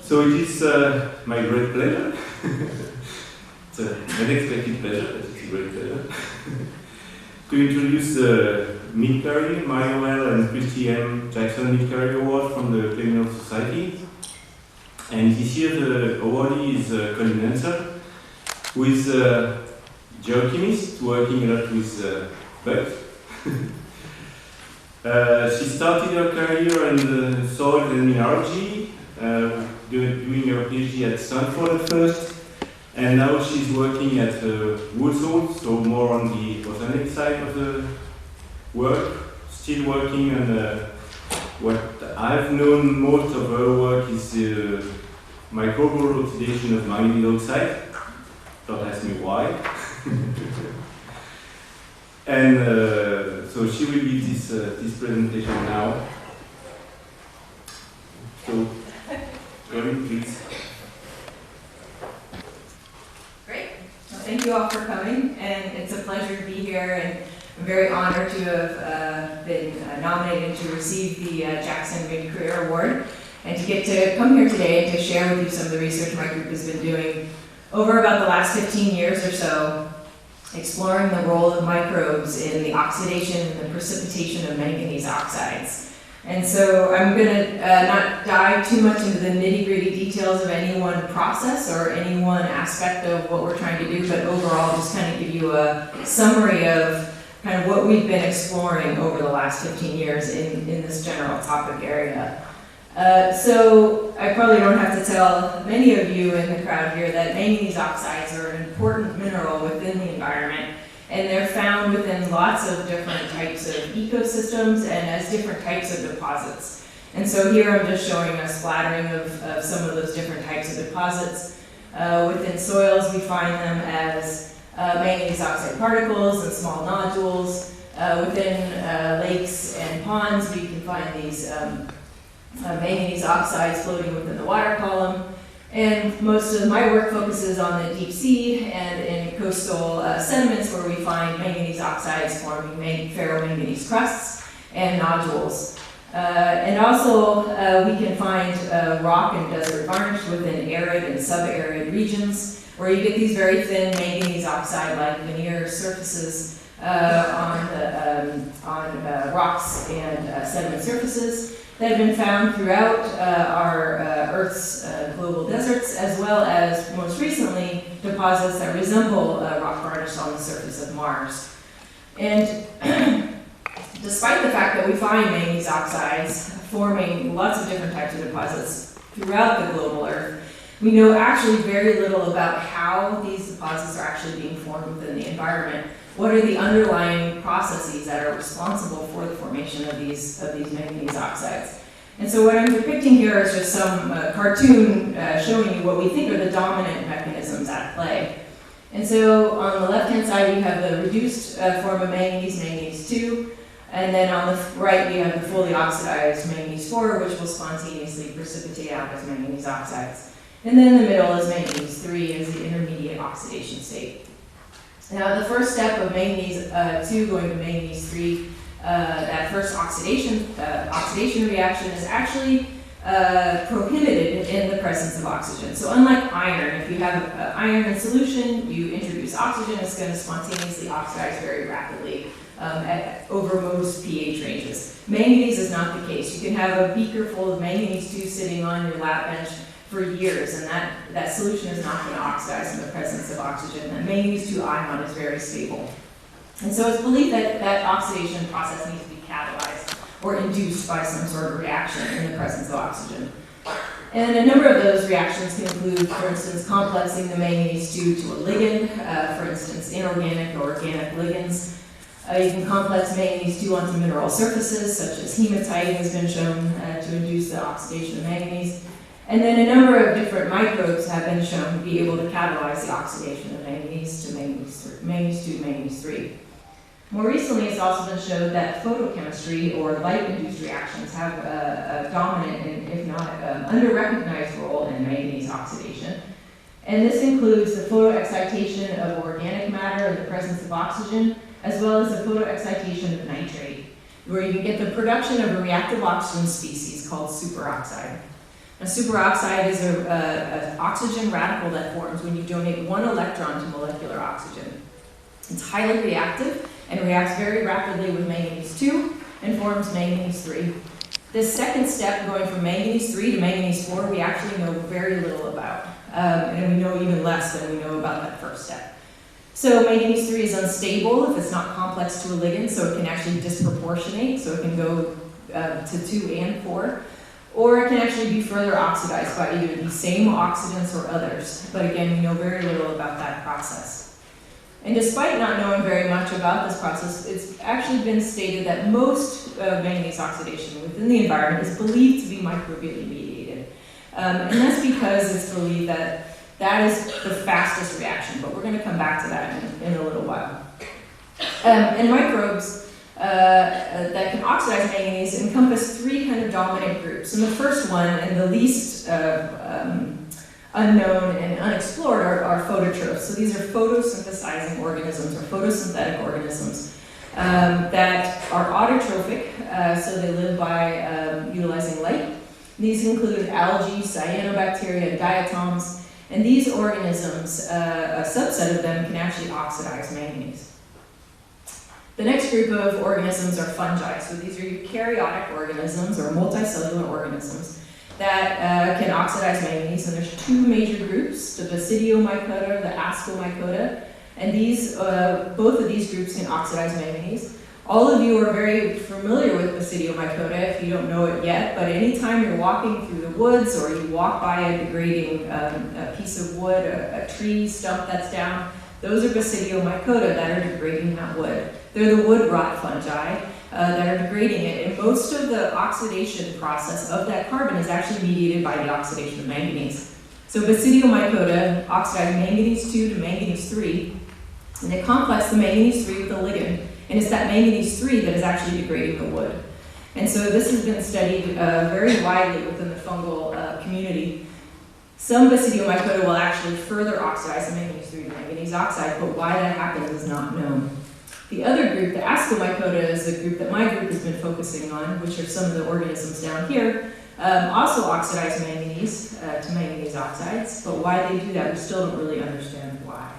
So it is my great pleasure. It's an unexpected pleasure, but it's a great pleasure. To introduce the Mid-Career, Mario and Christy M. Jackson Mid-Career Award from the Criminal Society. And this year the awardee is Colleen Hansel, who is a geochemist working a lot with bugs. She started her career in soil and mineralogy, doing her PhD at Stanford at first, and now she's working at wood salts, so more on the organic side of the work, still working on what I've known most of her work is microbial oxidation of manganese oxide. Don't ask me why. And so she will give this presentation now. So, Colleen, please. Great. Well, thank you all for coming, and it's a pleasure to be here, and I'm very honored to have been nominated to receive the Jackson Mid-Career Award, and to get to come here today and to share with you some of the research my group has been doing over about the last 15 years or so, exploring the role of microbes in the oxidation and the precipitation of manganese oxides. And so I'm going to not dive too much into the nitty-gritty details of any one process or any one aspect of what we're trying to do, but overall just kind of give you a summary of kind of what we've been exploring over the last 15 years in this general topic area. So I probably don't have to tell many of you in the crowd here that manganese oxides are an important mineral within the environment, and they're found within lots of different types of ecosystems and as different types of deposits. And so here I'm just showing a splattering of some of those different types of deposits. Within soils we find them as manganese oxide particles and small nodules. Within lakes and ponds we can find these manganese oxides floating within the water column. And most of my work focuses on the deep sea and in coastal sediments where we find manganese oxides forming ferromanganese crusts and nodules. And also we can find rock and desert varnish within arid and subarid regions where you get these very thin manganese oxide-like veneer surfaces on rocks and sediment surfaces that have been found throughout our Earth's global deserts, as well as, most recently, deposits that resemble rock varnish on the surface of Mars. And despite the fact that we find manganese oxides forming lots of different types of deposits throughout the global Earth, we know actually very little about how these deposits are actually being formed within the environment. What are the underlying processes that are responsible for the formation of these manganese oxides? And so what I'm depicting here is just some cartoon showing you what we think are the dominant mechanisms at play. And so on the left-hand side, you have the reduced form of manganese, manganese 2, and then on the right, you have the fully oxidized manganese 4, which will spontaneously precipitate out as manganese oxides. And then in the middle is manganese 3 as the intermediate oxidation state. Now, the first step of manganese 2 going to manganese 3, that first oxidation reaction is actually prohibited in the presence of oxygen. So unlike iron, if you have iron in solution, you introduce oxygen, it's going to spontaneously oxidize very rapidly over most pH ranges. Manganese is not the case. You can have a beaker full of manganese 2 sitting on your lab bench for years, and that solution is not going to oxidize in the presence of oxygen. The manganese 2 ion is very stable. And so it's believed that that oxidation process needs to be catalyzed or induced by some sort of reaction in the presence of oxygen. And a number of those reactions can include, for instance, complexing the manganese 2 to a ligand, for instance, inorganic or organic ligands. You can complex manganese 2 onto mineral surfaces, such as hematite has been shown to induce the oxidation of manganese. And then a number of different microbes have been shown to be able to catalyze the oxidation of manganese to manganese 2 to manganese 3. More recently, it's also been shown that photochemistry or light-induced reactions have a dominant and, if not, under-recognized role in manganese oxidation. And this includes the photoexcitation of organic matter in the presence of oxygen, as well as the photoexcitation of nitrate, where you can get the production of a reactive oxygen species called superoxide. A superoxide is an oxygen radical that forms when you donate one electron to molecular oxygen. It's highly reactive and reacts very rapidly with manganese 2 and forms manganese 3. This second step, going from manganese 3 to manganese 4, we actually know very little about. And we know even less than we know about that first step. So manganese 3 is unstable if it's not complex to a ligand, so it can actually disproportionate, so it can go to 2 and 4. Or it can actually be further oxidized by either these same oxidants or others. But again, we know very little about that process. And despite not knowing very much about this process, it's actually been stated that most manganese oxidation within the environment is believed to be microbially mediated. And that's because it's believed that that is the fastest reaction, but we're going to come back to that in a little while. And microbes that can oxidize manganese encompass 3 kind of dominant groups. And the first one, and the least unknown and unexplored, are phototrophs. So these are photosynthesizing organisms, or photosynthetic organisms, that are autotrophic, so they live by utilizing light. These include algae, cyanobacteria, diatoms, and these organisms, a subset of them, can actually oxidize manganese. The next group of organisms are fungi. So these are eukaryotic organisms or multicellular organisms that can oxidize manganese. And there's 2 major groups, the basidiomycota, the ascomycota, and these, both of these groups can oxidize manganese. All of you are very familiar with basidiomycota if you don't know it yet, but anytime you're walking through the woods or you walk by a degrading a piece of wood, a tree stump that's down, those are basidiomycota that are degrading that wood. They're the wood rot fungi that are degrading it, and most of the oxidation process of that carbon is actually mediated by the oxidation of manganese. So basidiomycota oxidize manganese 2 to manganese 3, and they complex the manganese 3 with a ligand, and it's that manganese 3 that is actually degrading the wood. And so this has been studied very widely within the fungal community. Some basidiomycota will actually further oxidize the manganese 3 to manganese oxide, but why that happens is not known. The other group, the ascomycota, is the group that my group has been focusing on, which are some of the organisms down here, also oxidize manganese to manganese oxides, but why they do that, we still don't really understand why.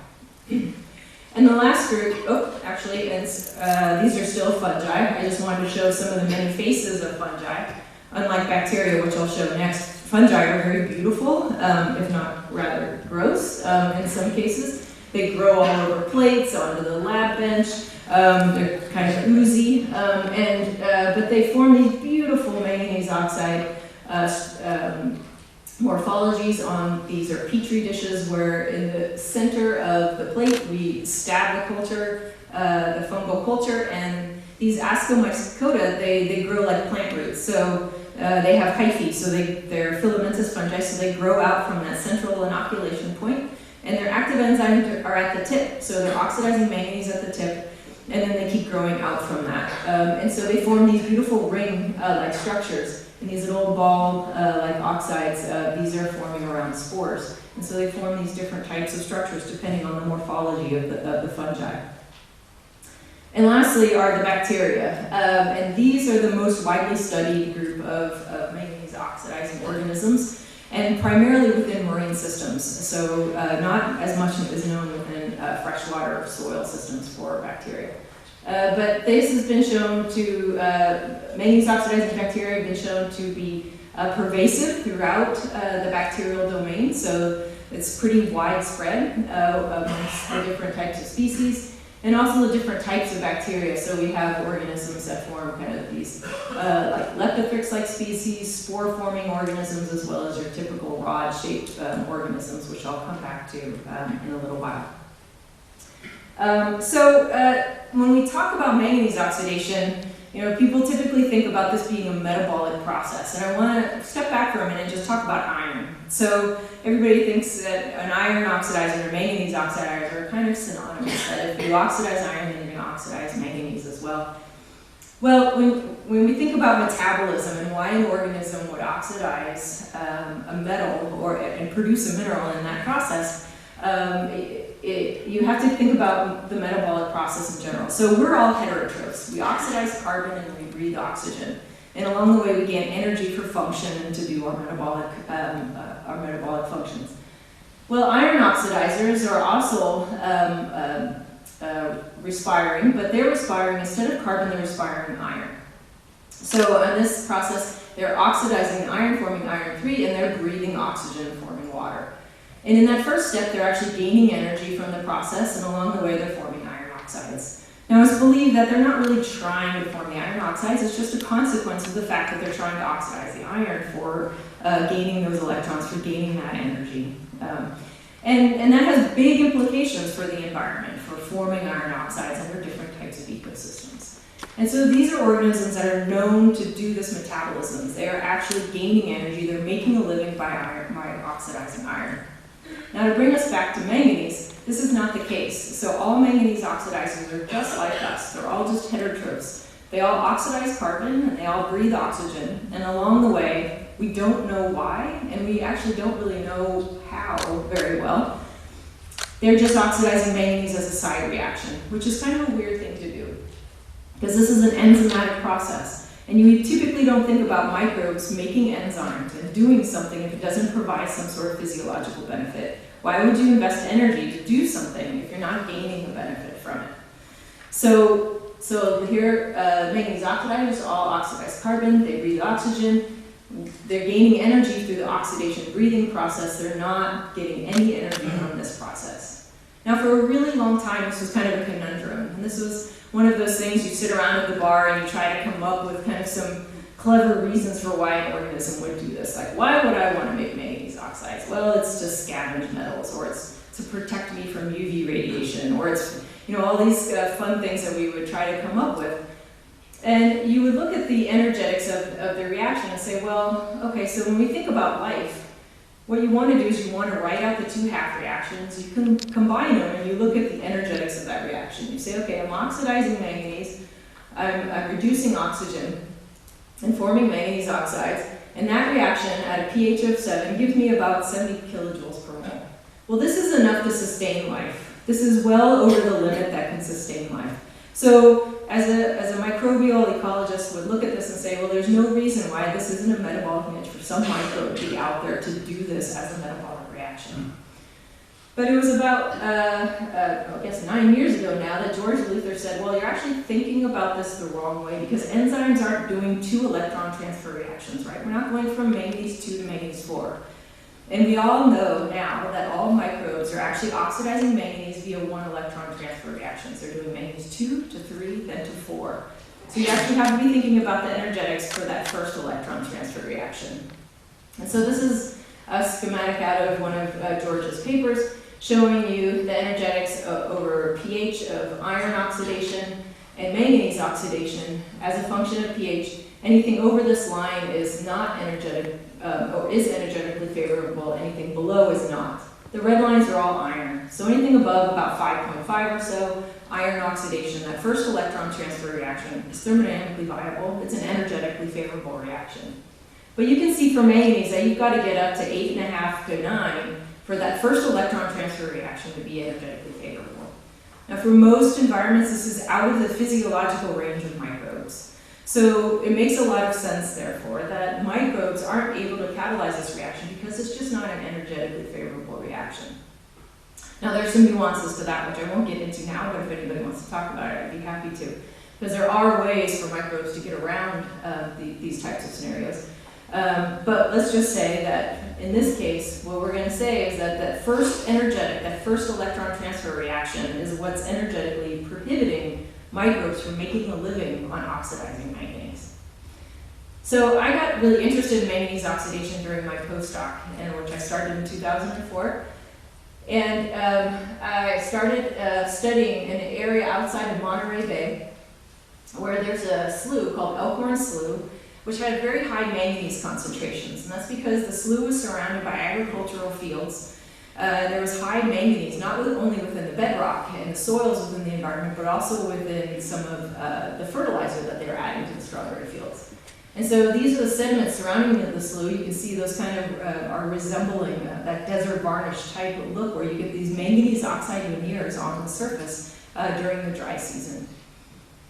And the last group, these are still fungi. I just wanted to show some of the many faces of fungi. Unlike bacteria, which I'll show next, fungi are very beautiful, if not rather gross in some cases. They grow all over plates, onto the lab bench. They're kind of oozy, but they form these beautiful manganese oxide morphologies on these are petri dishes where in the center of the plate we stab the culture, the fungal culture, and these ascomycota, they grow like plant roots. So they have hyphae, so they're filamentous fungi, so they grow out from that central inoculation point, and their active enzymes are at the tip, so they're oxidizing manganese at the tip, and then they keep growing out from that. And so they form these beautiful ring-like structures. And these little ball-like oxides, these are forming around spores. And so they form these different types of structures depending on the morphology of the fungi. And lastly are the bacteria. And these are the most widely studied group of manganese oxidizing organisms, and primarily within marine systems. So not as much is known within freshwater soil systems for bacteria. But this has been shown to, manganese oxidizing bacteria have been shown to be pervasive throughout the bacterial domain, so it's pretty widespread amongst the different types of species, and also the different types of bacteria. So we have organisms that form kind of these like leptothrix-like species, spore-forming organisms, as well as your typical rod-shaped organisms, which I'll come back to in a little while. When we talk about manganese oxidation, people typically think about this being a metabolic process, and I want to step back for a minute and just talk about iron. So everybody thinks that an iron oxidizer or manganese oxidizer are kind of synonymous, that if you oxidize iron, then you're going to oxidize manganese as well. Well, when we think about metabolism and why an organism would oxidize a metal and produce a mineral in that process, you have to think about the metabolic process in general. So we're all heterotrophs. We oxidize carbon and we breathe oxygen. And along the way, we gain energy for function and to do our metabolic functions. Well, iron oxidizers are also respiring, but they're respiring, instead of carbon, they're respiring iron. So in this process, they're oxidizing the iron, forming iron 3, and they're breathing oxygen, forming water. And in that first step, they're actually gaining energy from the process, and along the way, they're forming iron oxides. Now, it's believed that they're not really trying to form the iron oxides, it's just a consequence of the fact that they're trying to oxidize the iron for gaining those electrons, for gaining that energy. And that has big implications for the environment, for forming iron oxides under different types of ecosystems. And so these are organisms that are known to do this metabolism. They are actually gaining energy, they're making a living by oxidizing iron. Now to bring us back to manganese, this is not the case. So all manganese oxidizers are just like us. They're all just heterotrophs. They all oxidize carbon and they all breathe oxygen. And along the way, we don't know why, and we actually don't really know how very well. They're just oxidizing manganese as a side reaction, which is kind of a weird thing to do, because this is an enzymatic process. And you typically don't think about microbes making enzymes and doing something if it doesn't provide some sort of physiological benefit. Why would you invest energy to do something if you're not gaining a benefit from it? So here, manganese oxidizers all oxidize carbon, they breathe oxygen. They're gaining energy through the oxidation breathing process. They're not getting any energy from this process. Now, for a really long time, this was kind of a conundrum. And this was one of those things you sit around at the bar and you try to come up with kind of some clever reasons for why an organism would do this. Like, why would I want to make manganese oxides? Well, it's to scavenge metals, or it's to protect me from UV radiation, or it's, all these fun things that we would try to come up with. And you would look at the energetics of the reaction and say, well, okay, so when we think about life, what you want to do is you want to write out the two half reactions. You can combine them and you look at the energetics of that reaction. You say, okay, I'm oxidizing manganese, I'm reducing oxygen and forming manganese oxides, and that reaction at a pH of 7 gives me about 70 kilojoules per mole. Well, this is enough to sustain life. This is well over the limit that can sustain life. So as a microbial ecologist would look at this and say, well, there's no reason why this isn't a metabolic niche for some microbe to be out there to do this as a metabolic reaction. But it was about, I guess 9 years ago now, that George Luther said, well, you're actually thinking about this the wrong way, because enzymes aren't doing 2 electron transfer reactions, right? We're not going from manganese 2 to manganese 4. And we all know now that all microbes are actually oxidizing manganese via 1 electron transfer reactions. They're doing manganese 2 to 3, then to 4. So you actually have to be thinking about the energetics for that first electron transfer reaction. And so this is a schematic out of one of George's papers showing you the energetics over pH of iron oxidation and manganese oxidation as a function of pH. Anything over this line is not energetic, or is energetically favorable. Anything below is not. The red lines are all iron. So anything above about 5.5 or so, iron oxidation, that first electron transfer reaction, is thermodynamically viable. It's an energetically favorable reaction. But you can see for manganese that you've got to get up to 8.5 to 9 for that first electron transfer reaction to be energetically favorable. Now, for most environments, this is out of the physiological range of microbes. So it makes a lot of sense, therefore, that microbes aren't able to catalyze this reaction because it's just not an energetically favorable reaction. Now, there's some nuances to that, which I won't get into now, but if anybody wants to talk about it, I'd be happy to. Because there are ways for microbes to get around these types of scenarios. But let's just say that in this case, what we're going to say is that that first energetic, that first electron transfer reaction is what's energetically prohibiting microbes from making a living on oxidizing manganese. So I got really interested in manganese oxidation during my postdoc, which I started in 2004. And I started studying an area outside of Monterey Bay where there's a slough called Elkhorn Slough, which had very high manganese concentrations. And that's because the slough was surrounded by agricultural fields. There was high manganese, not only within the bedrock and the soils within the environment, but also within some of the fertilizer that they were adding to the strawberry fields. And so these are the sediments surrounding the slough. You can see those kind of are resembling that desert varnish type of look where you get these manganese oxide veneers on the surface during the dry season.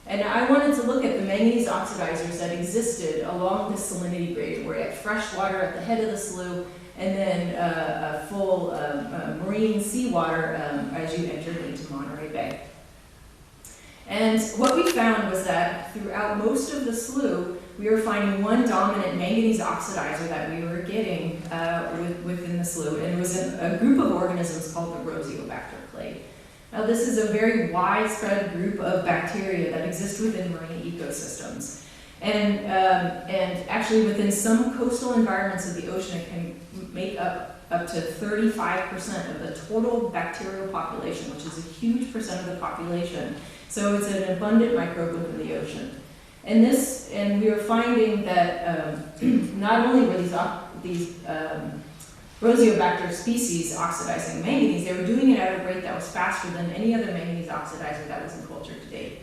And I wanted to look at the manganese oxidizers that existed along this salinity gradient, where you had fresh water at the head of the slough, and then a full marine seawater as you entered into Monterey Bay. And what we found was that throughout most of the slough, we were finding one dominant manganese oxidizer that we were getting within the slough, and it was a group of organisms called the Rosiobacter clade. Now, this is a very widespread group of bacteria that exist within marine ecosystems. And actually within some coastal environments of the ocean, it can make up to 35% of the total bacterial population, which is a huge percent of the population. So it's an abundant microbe within the ocean. And we were finding that not only were these Rosiobacter species oxidizing manganese, they were doing it at a rate that was faster than any other manganese oxidizer that was in culture to date.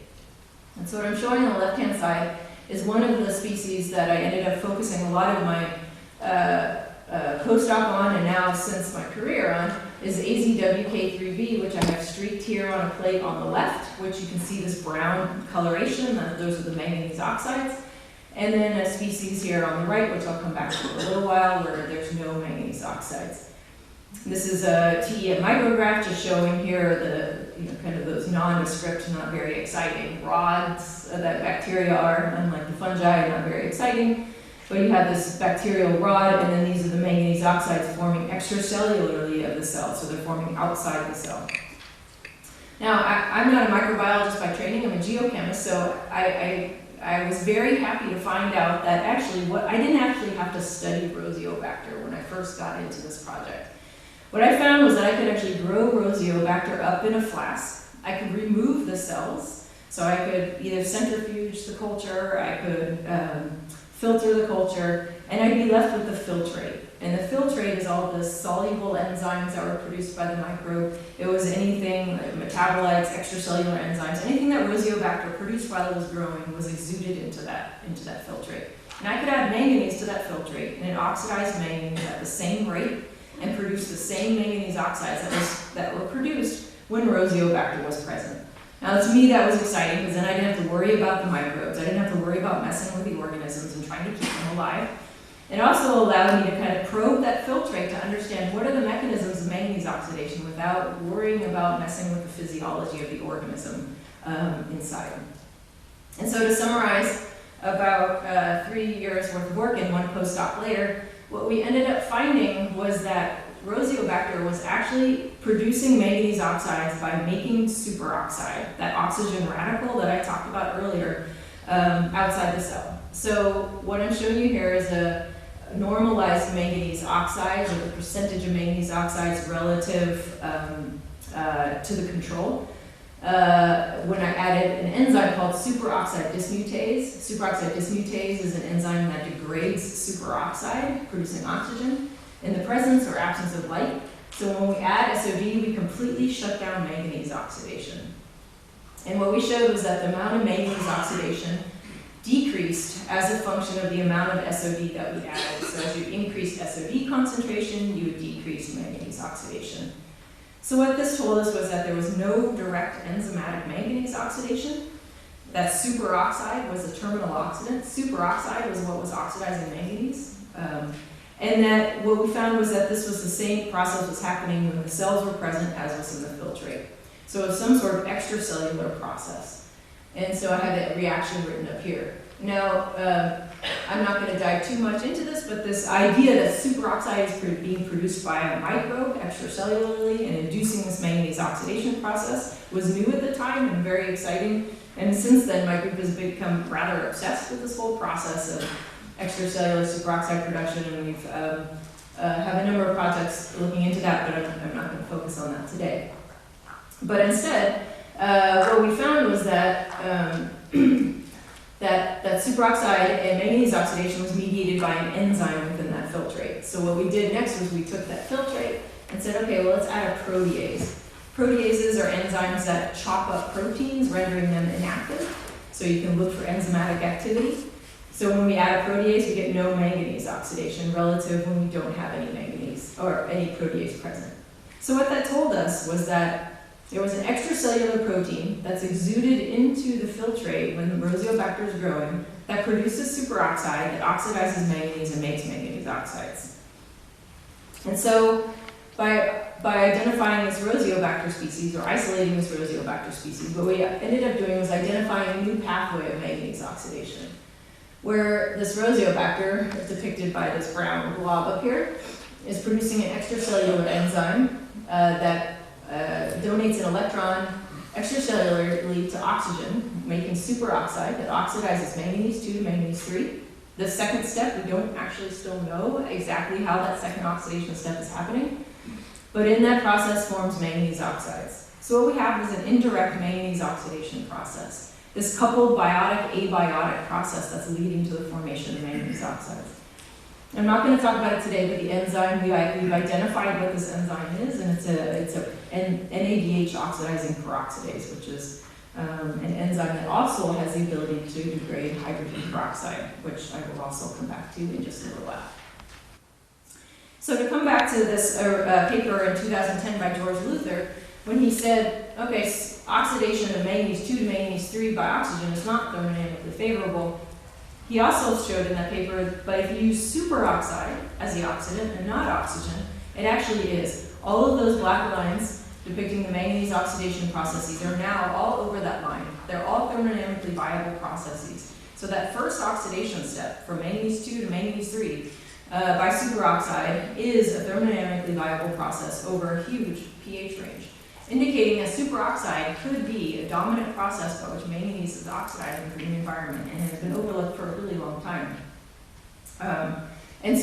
And so what I'm showing on the left-hand side is one of the species that I ended up focusing a lot of my postdoc on, and now since my career on, is AZWK3B, which I have streaked here on a plate on the left, which you can see this brown coloration, those are the manganese oxides. And then a species here on the right, which I'll come back to in a little while, where there's no manganese oxides. This is a TEM micrograph just showing here the, kind of those nondescript, not very exciting rods that bacteria are, unlike the fungi, not very exciting. But you have this bacterial rod, and then these are the manganese oxides forming extracellularly of the cell, so they're forming outside the cell. Now, I'm not a microbiologist by training, I'm a geochemist, so I was very happy to find out that actually I didn't actually have to study Rosiobacter when I first got into this project. What I found was that I could actually grow Rosiobacter up in a flask. I could remove the cells, so I could either centrifuge the culture, I could filter the culture, and I'd be left with the filtrate. And the filtrate is all the soluble enzymes that were produced by the microbe. It was anything like metabolites, extracellular enzymes, anything that Rosiobacter produced while it was growing was exuded into that filtrate. And I could add manganese to that filtrate, and it oxidized manganese at the same rate and produced the same manganese oxides that were produced when Rosiobacter was present. Now, to me, that was exciting because then I didn't have to worry about the microbes. I didn't have to worry about messing with the organisms and trying to keep them alive. It also allowed me to kind of probe that filtrate to understand what are the mechanisms of manganese oxidation without worrying about messing with the physiology of the organism inside. And so to summarize, about 3 years worth of work and one postdoc later, what we ended up finding was that Rosiobacter was actually producing manganese oxides by making superoxide, that oxygen radical that I talked about earlier, outside the cell. So what I'm showing you here is a normalized manganese oxides, or the percentage of manganese oxides relative to the control. When I added an enzyme called superoxide dismutase. Superoxide dismutase is an enzyme that degrades superoxide, producing oxygen, in the presence or absence of light. So when we add SOD, we completely shut down manganese oxidation. And what we showed was that the amount of manganese oxidation decreased as a function of the amount of SOD that we added. So as you increased SOD concentration, you would decrease manganese oxidation. So what this told us was that there was no direct enzymatic manganese oxidation, that superoxide was the terminal oxidant. Superoxide was what was oxidizing manganese. And that what we found was that this was the same process was happening when the cells were present as was in the filtrate. So it was some sort of extracellular process. And so I had that reaction written up here. Now, I'm not going to dive too much into this, but this idea that superoxide is being produced by a microbe extracellularly and inducing this manganese oxidation process was new at the time and very exciting. And since then, my group has become rather obsessed with this whole process of extracellular superoxide production, and we've have a number of projects looking into that, but I'm not going to focus on that today. But instead, what we found was that that superoxide and manganese oxidation was mediated by an enzyme within that filtrate. So what we did next was we took that filtrate and said, okay, well, let's add a protease. Proteases are enzymes that chop up proteins, rendering them inactive. So you can look for enzymatic activity. So when we add a protease, we get no manganese oxidation relative when we don't have any manganese or any protease present. So what that told us was that There was an extracellular protein that's exuded into the filtrate when the Rosiobacter is growing that produces superoxide that oxidizes manganese and makes manganese oxides. And so by identifying this Rosiobacter species, or isolating this Rosiobacter species, what we ended up doing was identifying a new pathway of manganese oxidation, where this Rosiobacter, depicted by this brown blob up here, is producing an extracellular enzyme that donates an electron extracellularly to oxygen, making superoxide that oxidizes manganese 2 to manganese 3. The second step, we don't actually still know exactly how that second oxidation step is happening, but in that process forms manganese oxides. So what we have is an indirect manganese oxidation process, this coupled biotic-abiotic process that's leading to the formation of manganese oxides. I'm not going to talk about it today, but the enzyme, we've identified what this enzyme is, and it's an NADH oxidizing peroxidase, which is an enzyme that also has the ability to degrade hydrogen peroxide, which I will also come back to in just a little while. So to come back to this paper in 2010 by George Luther, when he said, okay, oxidation of manganese 2 to manganese 3 by oxygen is not thermodynamically favorable, he also showed in that paper, but if you use superoxide as the oxidant and not oxygen, it actually is. All of those black lines depicting the manganese oxidation processes are now all over that line. They're all thermodynamically viable processes. So that first oxidation step from manganese 2 to manganese 3 by superoxide is a thermodynamically viable process over a huge pH range, indicating that superoxide could be a dominant process by which manganese is oxidizing in the environment and has been overlooked for a really long time. And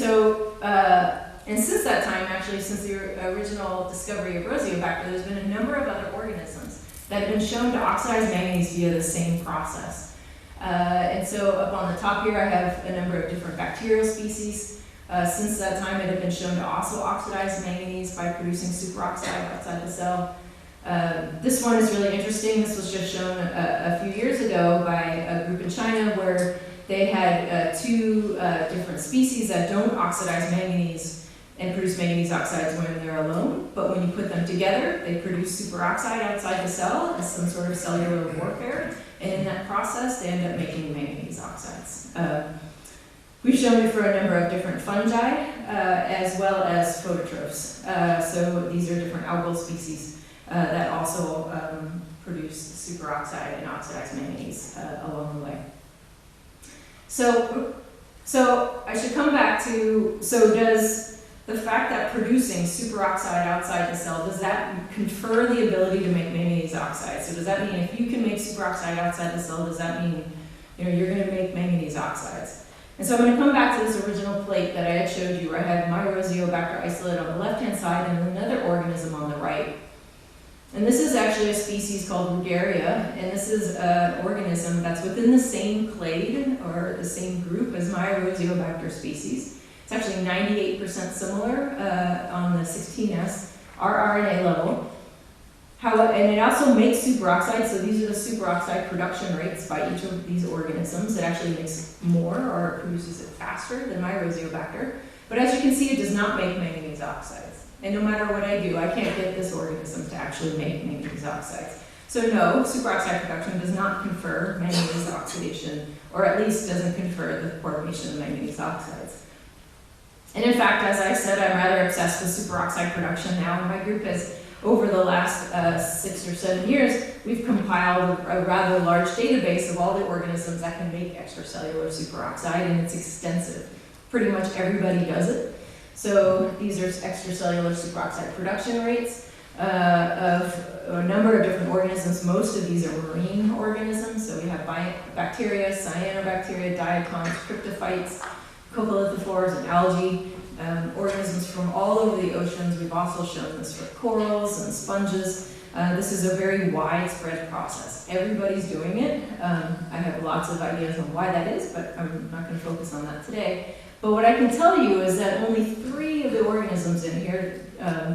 since that time, actually, since the original discovery of Rosiobacter, there's been a number of other organisms that have been shown to oxidize manganese via the same process. And so up on the top here, I have a number of different bacterial species. Since that time, it had been shown to also oxidize manganese by producing superoxide outside the cell. This one is really interesting. This was just shown a few years ago by a group in China where they had 2 different species that don't oxidize manganese and produce manganese oxides when they're alone, but when you put them together, they produce superoxide outside the cell as some sort of cellular warfare, and in that process, they end up making manganese oxides. We've shown it for a number of different fungi, as well as phototrophs. So these are different algal species that also produce superoxide and oxidize manganese along the way. So I should come back to, so does the fact that producing superoxide outside the cell, does that confer the ability to make manganese oxide? So does that mean if you can make superoxide outside the cell, does that mean you're going to make manganese oxides? And so I'm going to come back to this original plate that I had showed you where I had my Rosiobacter isolate on the left-hand side and another organism on the right. And this is actually a species called Rugeria, and this is an organism that's within the same clade or the same group as my Rosiobacter species. It's actually 98% similar on the 16S rRNA level. And it also makes superoxide, so these are the superoxide production rates by each of these organisms. It actually makes more or produces it faster than my Rosiobacter. But as you can see, it does not make manganese oxides. And no matter what I do, I can't get this organism to actually make manganese oxides. So no, superoxide production does not confer manganese oxidation, or at least doesn't confer the formation of manganese oxides. And in fact, as I said, I'm rather obsessed with superoxide production now, and my group has, over the last 6 or 7 years, we've compiled a rather large database of all the organisms that can make extracellular superoxide, and it's extensive. Pretty much everybody does it. So these are extracellular superoxide production rates of a number of different organisms. Most of these are marine organisms. So we have bacteria, cyanobacteria, diatoms, cryptophytes, coccolithophores, and algae. Organisms from all over the oceans. We've also shown this for corals and sponges. This is a very widespread process. Everybody's doing it. I have lots of ideas on why that is, but I'm not going to focus on that today. But what I can tell you is that only 3 of the organisms in here,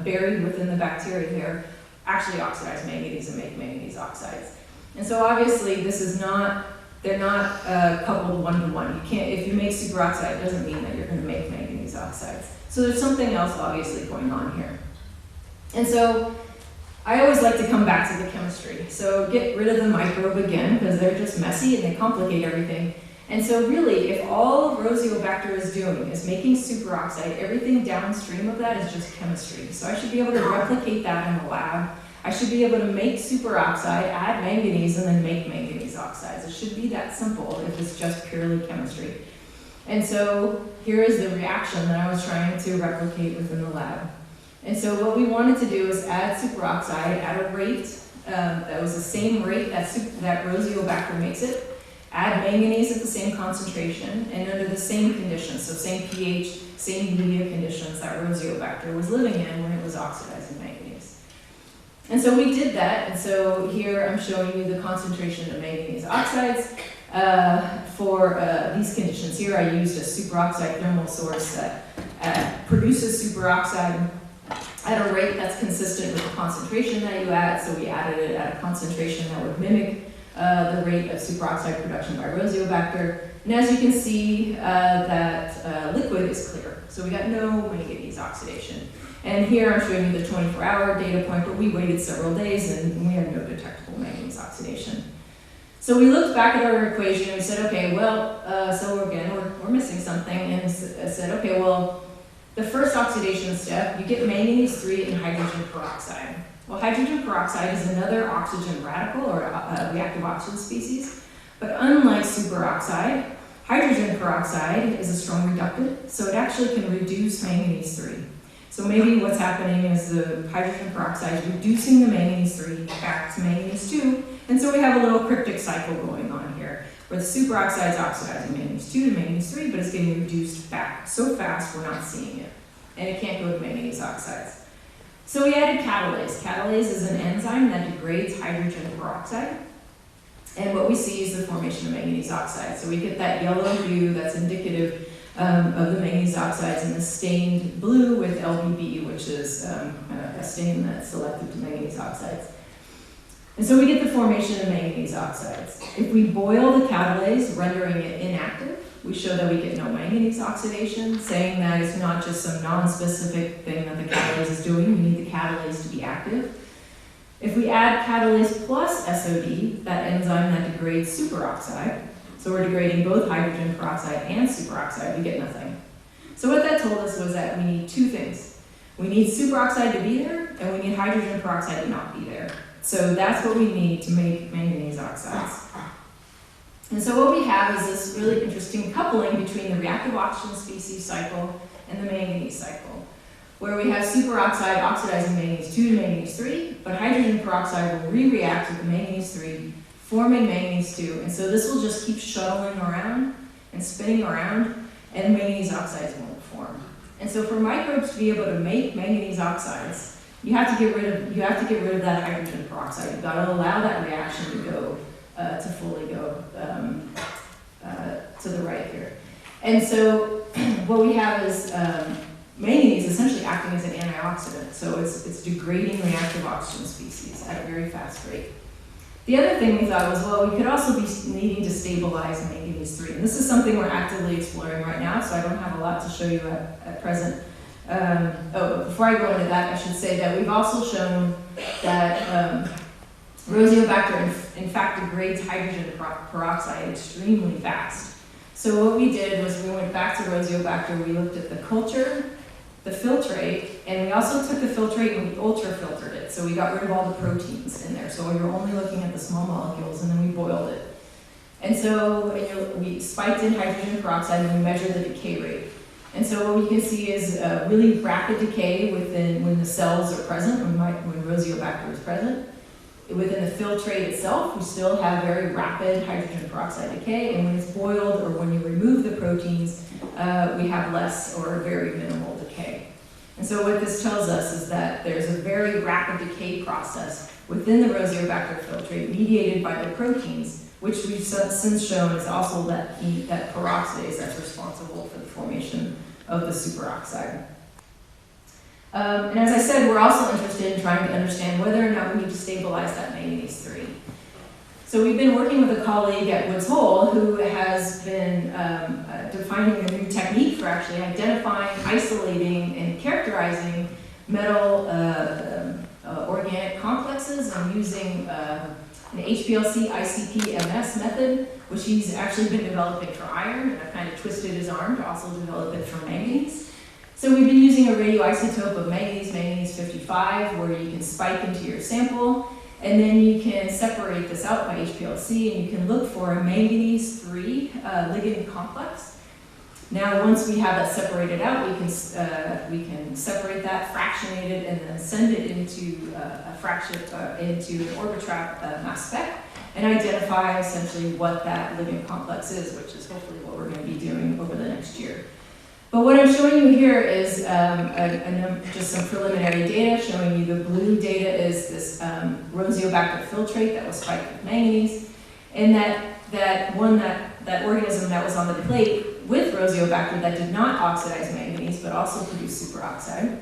buried within the bacteria here, actually oxidize manganese and make manganese oxides. And so obviously this is not, they're not coupled one-to-one. You can't, if you make superoxide, it doesn't mean that you're going to make manganese oxides. So there's something else obviously going on here. And so I always like to come back to the chemistry. So get rid of the microbe again, because they're just messy and they complicate everything. And so really, if all Rosiobacter is doing is making superoxide, everything downstream of that is just chemistry. So I should be able to replicate that in the lab. I should be able to make superoxide, add manganese, and then make manganese oxides. It should be that simple if it's just purely chemistry. And so here is the reaction that I was trying to replicate within the lab. And so what we wanted to do is add superoxide at a rate that was the same rate that Rosiobacter makes it, add manganese at the same concentration and under the same conditions, so same pH, same media conditions that Rosiobacter was living in when it was oxidizing manganese. And so we did that, and so here I'm showing you the concentration of manganese oxides for these conditions. Here I used a superoxide thermal source that produces superoxide at a rate that's consistent with the concentration that you add, so we added it at a concentration that would mimic the rate of superoxide production by Rosiobacter. And as you can see, that liquid is clear, so we got no manganese oxidation. And here I'm showing you the 24-hour data point, but we waited several days and we had no detectable manganese oxidation. So we looked back at our equation and we said, okay, well, so again, we're missing something, and said, okay, well, the first oxidation step, you get manganese 3 and hydrogen peroxide. Well, hydrogen peroxide is another oxygen radical or reactive oxygen species, but unlike superoxide, hydrogen peroxide is a strong reductant, so it actually can reduce manganese 3. So maybe what's happening is the hydrogen peroxide is reducing the manganese 3 back to manganese 2, and so we have a little cryptic cycle going on here, where the superoxide is oxidizing manganese 2 to manganese 3, but it's getting reduced back so fast we're not seeing it, and it can't go to manganese oxides. So we added catalase. Catalase is an enzyme that degrades hydrogen peroxide, and what we see is the formation of manganese oxide. So we get that yellow hue that's indicative of the manganese oxides, and the stained blue with LBB, which is a stain that's selective to manganese oxides. And so we get the formation of manganese oxides. If we boil the catalase, rendering it inactive, we show that we get no manganese oxidation, saying that it's not just some non-specific thing that the catalase is doing, we need the catalase to be active. If we add catalase plus SOD, that enzyme that degrades superoxide, so we're degrading both hydrogen peroxide and superoxide, we get nothing. So what that told us was that we need two things. We need superoxide to be there, and we need hydrogen peroxide to not be there. So that's what we need to make manganese oxides. And so what we have is this really interesting coupling between the reactive oxygen species cycle and the manganese cycle, where we have superoxide oxidizing manganese 2 to manganese 3, but hydrogen peroxide will re-react with the manganese 3, forming manganese 2. And so this will just keep shuttling around and spinning around, and manganese oxides won't form. And so for microbes to be able to make manganese oxides, you have to get rid of that hydrogen peroxide. You've got to allow that reaction to go to fully go to the right here. And so what we have is manganese essentially acting as an antioxidant. So it's degrading reactive oxygen species at a very fast rate. The other thing we thought was, well, we could also be needing to stabilize manganese 3. And this is something we're actively exploring right now, so I don't have a lot to show you at present. But before I go into that, I should say that we've also shown that Rosiobacter in fact degrades hydrogen peroxide extremely fast. So what we did was we went back to Rosiobacter, we looked at the culture, the filtrate, and we also took the filtrate and we ultrafiltered it. So we got rid of all the proteins in there. So we were only looking at the small molecules, and then we boiled it. And so we spiked in hydrogen peroxide and we measured the decay rate. And so what we can see is a really rapid decay when the cells are present, when Rosiobacter is present. Within the filtrate itself, we still have very rapid hydrogen peroxide decay, and when it's boiled or when you remove the proteins, we have less or very minimal decay. And so what this tells us is that there's a very rapid decay process within the Rosiobacter filtrate mediated by the proteins, which we've since shown is also that peroxidase that's responsible for the formation of the superoxide. And as I said, we're also interested in trying to understand whether or not we need to stabilize that manganese 3. So we've been working with a colleague at Woods Hole who has been defining a new technique for actually identifying, isolating, and characterizing metal organic complexes and using an HPLC ICP-MS method, which he's actually been developing for iron, and I've kind of twisted his arm to also develop it for manganese. So we've been using a radioisotope of manganese, manganese 55, where you can spike into your sample, and then you can separate this out by HPLC, and you can look for a manganese 3 ligand complex. Now, once we have that separated out, we can separate that, fractionate it, and then send it into into an Orbitrap mass spec, and identify essentially what that ligand complex is, which is hopefully what we're going to be doing over the next year. But what I'm showing you here is just some preliminary data, showing you the blue data is this Rosiobacter filtrate that was spiked with manganese, and that organism that was on the plate with Rosiobacter that did not oxidize manganese, but also produced superoxide,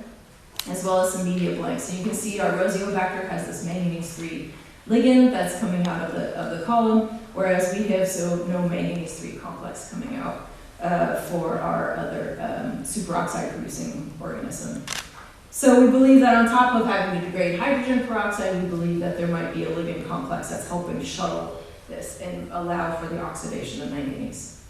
as well as some media blanks. So you can see our Rosiobacter has this manganese 3 ligand that's coming out of the column, whereas we have no manganese 3 complex coming out for our other superoxide producing organism. So we believe that on top of having to degrade hydrogen peroxide, we believe that there might be a ligand complex that's helping shuttle this and allow for the oxidation of manganese.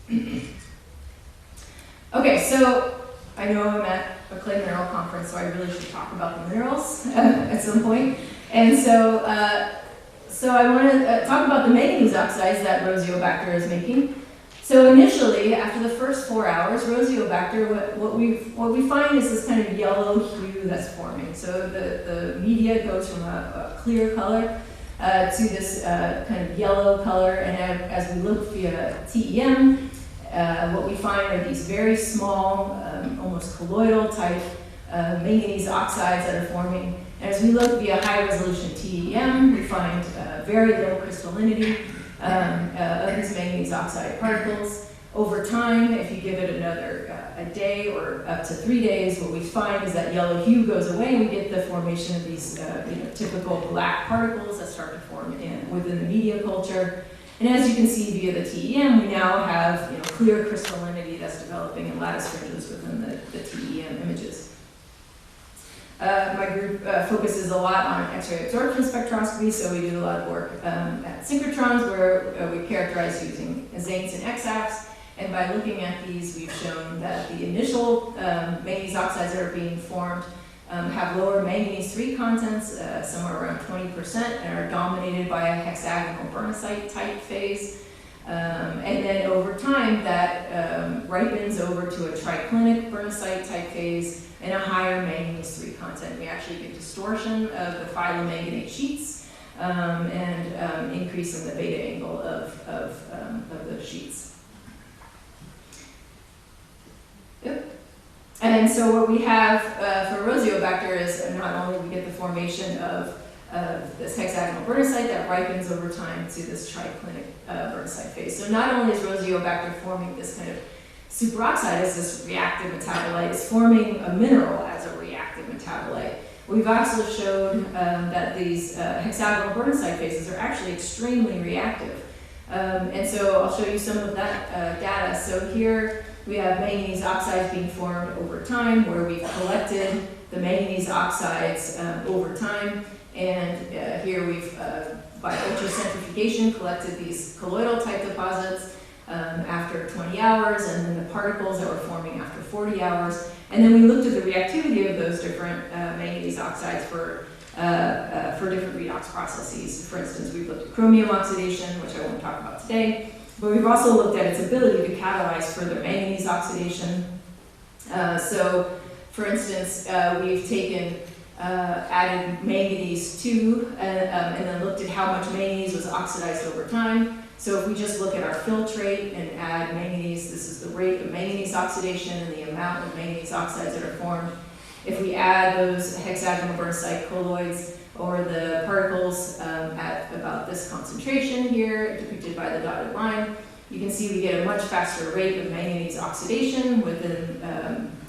Okay, so I know I'm at a clay mineral conference, so I really should talk about the minerals at some point. And so I want to talk about the manganese oxides that Rosiobacter is making. So initially, after the first 4 hours, Rosiobacter, what we find is this kind of yellow hue that's forming. So the media goes from a clear color to this kind of yellow color, and as we look via TEM, what we find are these very small, almost colloidal type manganese oxides that are forming. And as we look via high resolution TEM, we find very low crystallinity of these manganese oxide particles. Over time, if you give it another a day or up to 3 days, what we find is that yellow hue goes away, and we get the formation of these typical black particles that start to form within the media culture. And as you can see via the TEM, we now have clear crystallinity that's developing in lattice fringes within the TEM images. My group focuses a lot on X-ray absorption spectroscopy, so we do a lot of work at synchrotrons where we characterize using Zanes and XAFs. And by looking at these, we've shown that the initial manganese oxides that are being formed have lower manganese 3 contents, somewhere around 20%, and are dominated by a hexagonal bernicite type phase. And then over time, that ripens over to a triclinic bernicite type phase and a higher manganese 3 content. We actually get distortion of the phylomanganate sheets and increase in the beta angle of the sheets. Yep. And so what we have for Rosiobacter is not only we get the formation of this hexagonal bernicite that ripens over time to this triclinic bernicite phase. So not only is Rosiobacter forming this kind of superoxide as this reactive metabolite, it's forming a mineral as a reactive metabolite. We've also showed that these hexagonal bernicite phases are actually extremely reactive. And so I'll show you some of that data. So here we have manganese oxides being formed over time, where we've collected the manganese oxides over time. And here we've, by ultracentrifugation, collected these colloidal type deposits after 20 hours, and then the particles that were forming after 40 hours. And then we looked at the reactivity of those different manganese oxides for different redox processes. For instance, we've looked at chromium oxidation, which I won't talk about today, but we've also looked at its ability to catalyze further manganese oxidation. So, for instance, we've taken added manganese 2 and then looked at how much manganese was oxidized over time. So if we just look at our filtrate and add manganese, this is the rate of manganese oxidation and the amount of manganese oxides that are formed. If we add those hexagonal bernicite colloids or the particles at about this concentration here, depicted by the dotted line, you can see we get a much faster rate of manganese oxidation within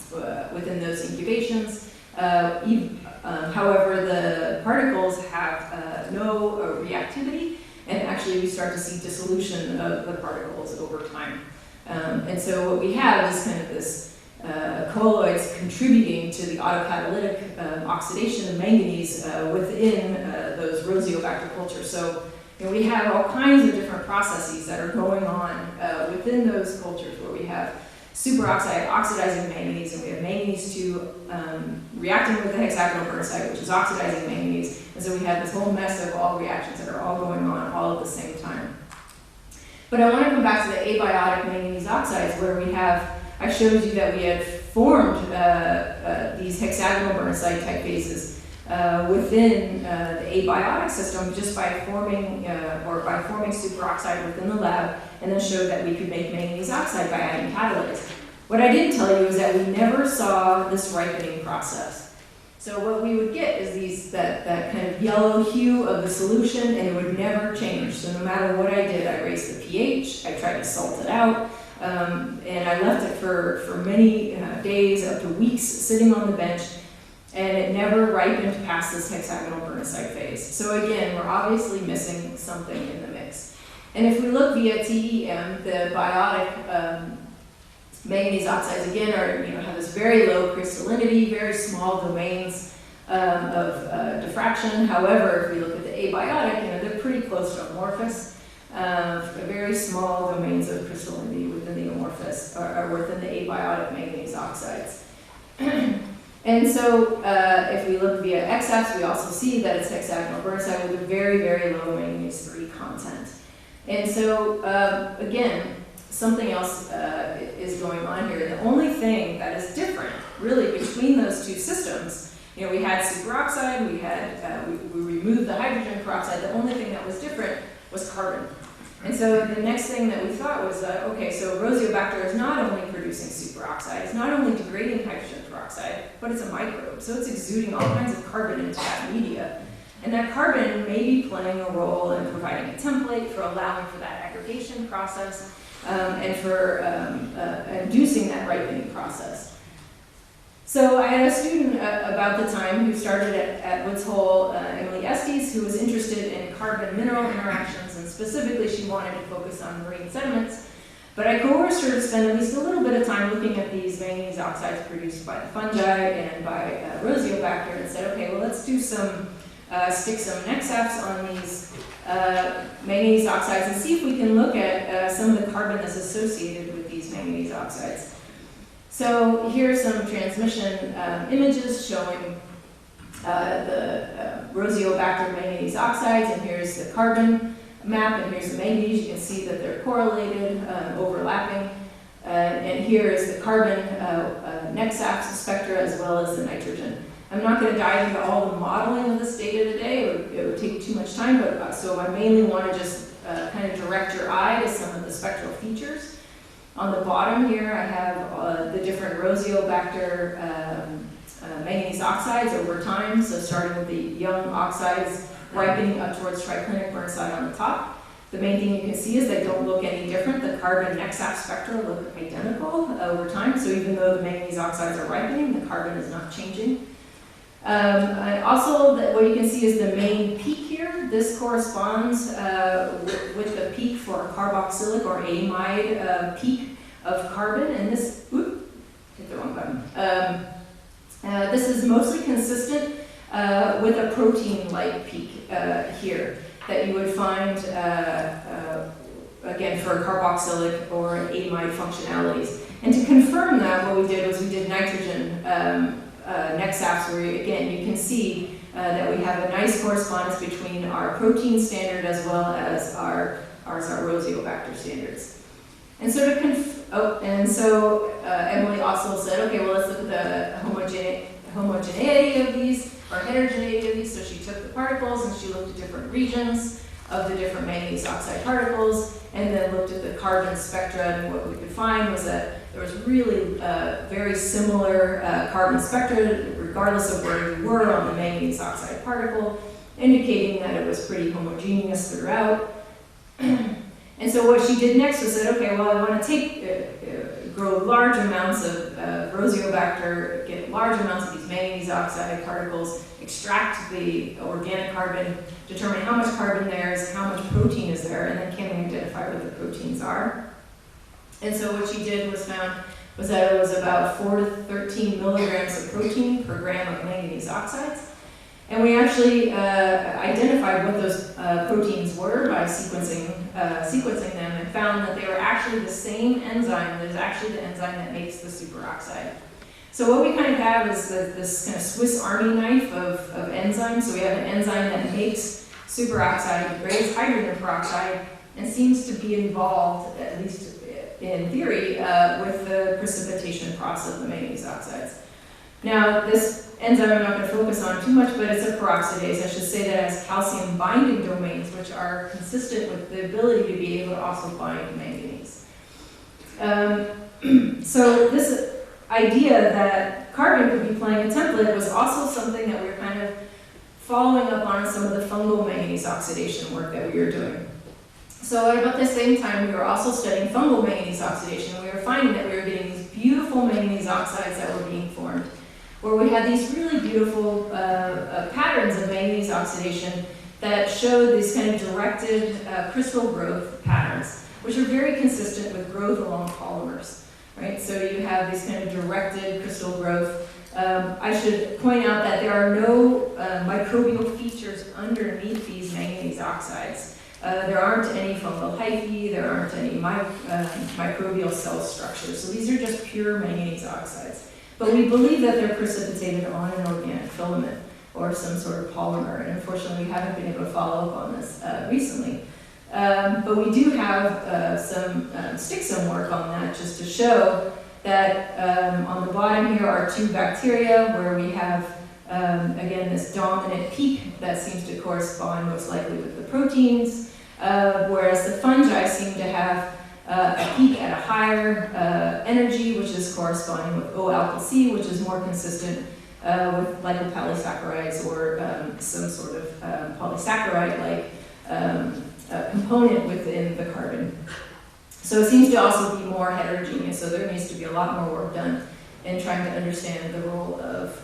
those incubations. However, the particles have no reactivity, and actually we start to see dissolution of the particles over time. And so what we have is kind of this colloids contributing to the autocatalytic oxidation of manganese within those rosiobacter cultures. So we have all kinds of different processes that are going on within those cultures where we have superoxide oxidizing manganese, and we have manganese 2 reacting with the hexagonal bernicide, which is oxidizing manganese. And so we have this whole mess of all reactions that are all going on all at the same time. But I want to come back to the abiotic manganese oxides, where we have, I showed you that we had formed these hexagonal bernicide type bases within the abiotic system just by forming superoxide within the lab, and then showed that we could make manganese oxide by adding catalase. What I didn't tell you is that we never saw this ripening process. So what we would get is that kind of yellow hue of the solution, and it would never change. So no matter what I did, I raised the pH, I tried to salt it out, and I left it for many days, up to weeks, sitting on the bench, and it never ripened past this hexagonal bernicide phase. So again, we're obviously missing something in the mix. And if we look via TEM, the biotic manganese oxides again have this very low crystallinity, very small domains of diffraction. However, if we look at the abiotic, they're pretty close to amorphous. Very small domains of crystallinity within the amorphous or within the abiotic manganese oxides. And so if we look via XFs, we also see that it's hexagonal bernicide with a very, very low manganese 3 content. And so again, something else is going on here. The only thing that is different, really, between those two systems, we had superoxide, we removed the hydrogen peroxide. The only thing that was different was carbon. And so the next thing that we thought was, okay, so rosiobacter is not only producing superoxide, it's not only degrading hydrogen peroxide, but it's a microbe. So it's exuding all kinds of carbon into that media. And that carbon may be playing a role in providing a template for allowing for that aggregation process and for inducing that ripening process. So I had a student about the time who started at Woods Hole, Emily Estes, who was interested in carbon-mineral interactions, and specifically she wanted to focus on marine sediments. But I coerced her to spend at least a little bit of time looking at these manganese oxides produced by the fungi and by rosiobacter, and said, okay, well, let's do stick some NexAfs on these manganese oxides and see if we can look at some of the carbon that's associated with these manganese oxides. So here are some transmission images showing the rosiobacter manganese oxides, and here's the carbon map, and here's the manganese. You can see that they're correlated, overlapping. And here is the carbon NexAfs spectra as well as the nitrogen. I'm not going to dive into all the modeling of this data today. It would take too much time, but so I mainly want to just kind of direct your eye to some of the spectral features. On the bottom here, I have the different rosiobacter manganese oxides over time. So starting with the young oxides ripening up towards triclinic bernicide on the top. The main thing you can see is they don't look any different. The carbon NexAf spectra look identical over time. So even though the manganese oxides are ripening, the carbon is not changing. Also, what you can see is the main peak here. This corresponds with the peak for a carboxylic or amide peak of carbon, and this, hit the wrong button. This is mostly consistent with a protein-like peak here that you would find, again, for carboxylic or amide functionalities. And to confirm that, what we did was we did nitrogen NexAfs, where again you can see that we have a nice correspondence between our protein standard as well as our rosiobacter standards. And so Emily also said, okay, well, let's look at the homogeneity of these or heterogeneity of these. So she took the particles and she looked at different regions of the different manganese oxide particles, and then looked at the carbon spectra, and what we could find was that there was really very similar carbon spectra regardless of where you were on the manganese oxide particle, indicating that it was pretty homogeneous throughout. And so what she did next was said, okay, well, I want to grow large amounts of rosiobacter, get large amounts of these manganese oxide particles, extract the organic carbon, determine how much carbon there is, how much protein is there, and then can we identify what the proteins are. And so what she did was found was that it was about 4 to 13 milligrams of protein per gram of manganese oxides. And we actually identified what those proteins were by sequencing them, and found that they were actually the same enzyme. There's actually the enzyme that makes the superoxide. So what we kind of have is this kind of Swiss Army knife of enzymes. So we have an enzyme that makes superoxide, degrades hydrogen peroxide, and seems to be involved, at least in theory, with the precipitation process of the manganese oxides. Now, this enzyme I'm not going to focus on too much, but it's a peroxidase. I should say that it has calcium binding domains, which are consistent with the ability to be able to also bind manganese. So this idea that carbon could be playing a template was also something that we were kind of following up on some of the fungal manganese oxidation work that we were doing. So at about the same time, we were also studying fungal manganese oxidation, and we were finding that we were getting these beautiful manganese oxides that were being formed, where we had these really beautiful patterns of manganese oxidation that showed these kind of directed crystal growth patterns, which are very consistent with growth along polymers, right? So you have these kind of directed crystal growth. I should point out that there are no microbial features underneath these manganese oxides. There aren't any fungal hyphae, there aren't any microbial cell structures. So these are just pure manganese oxides. But we believe that they're precipitated on an organic filament or some sort of polymer, and unfortunately we haven't been able to follow up on this recently. But we do have some stick-some work on that, just to show that on the bottom here are two bacteria where we have, again, this dominant peak that seems to correspond most likely with the proteins, whereas the fungi seem to have a peak at a higher energy, which is corresponding with O-alpha-C, which is more consistent with lipopolysaccharides or some sort of polysaccharide-like component within the carbon. So it seems to also be more heterogeneous, so there needs to be a lot more work done in trying to understand the role of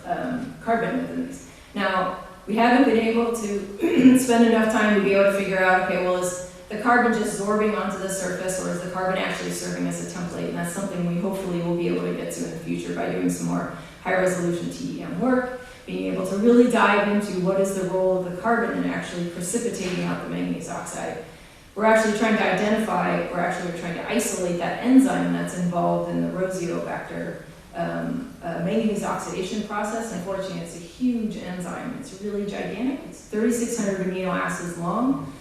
carbon within these. Now, we haven't been able to spend enough time to be able to figure out, okay, well, is the carbon just sorbing onto the surface, or is the carbon actually serving as a template? And that's something we hopefully will be able to get to in the future by doing some more high-resolution TEM work, being able to really dive into what is the role of the carbon in actually precipitating out the manganese oxide. We're actually trying to identify, we're trying to isolate that enzyme that's involved in the Rosiobacter manganese oxidation process. Unfortunately, it's a huge enzyme. It's really gigantic. It's 3,600 amino acids long.